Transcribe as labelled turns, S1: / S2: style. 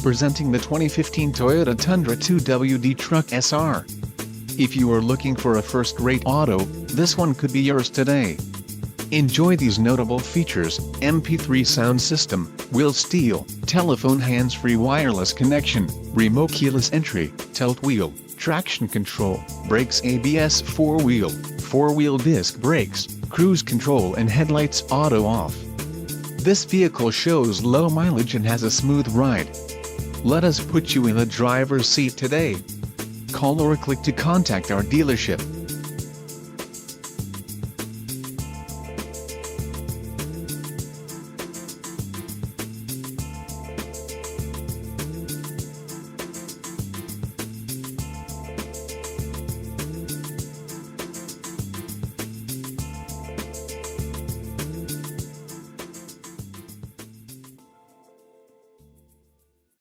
S1: Presenting the 2015 Toyota Tundra 2WD Truck SR. If you are looking for a first-rate auto, this one could be yours today. Enjoy these notable features: MP3 sound system, wheel steel, telephone hands-free wireless connection, remote keyless entry, tilt wheel, traction control, brakes ABS 4-wheel disc brakes, cruise control and headlights auto off. This vehicle shows low mileage and has a smooth ride. Let us put you in the driver's seat today. Call or click to contact our dealership.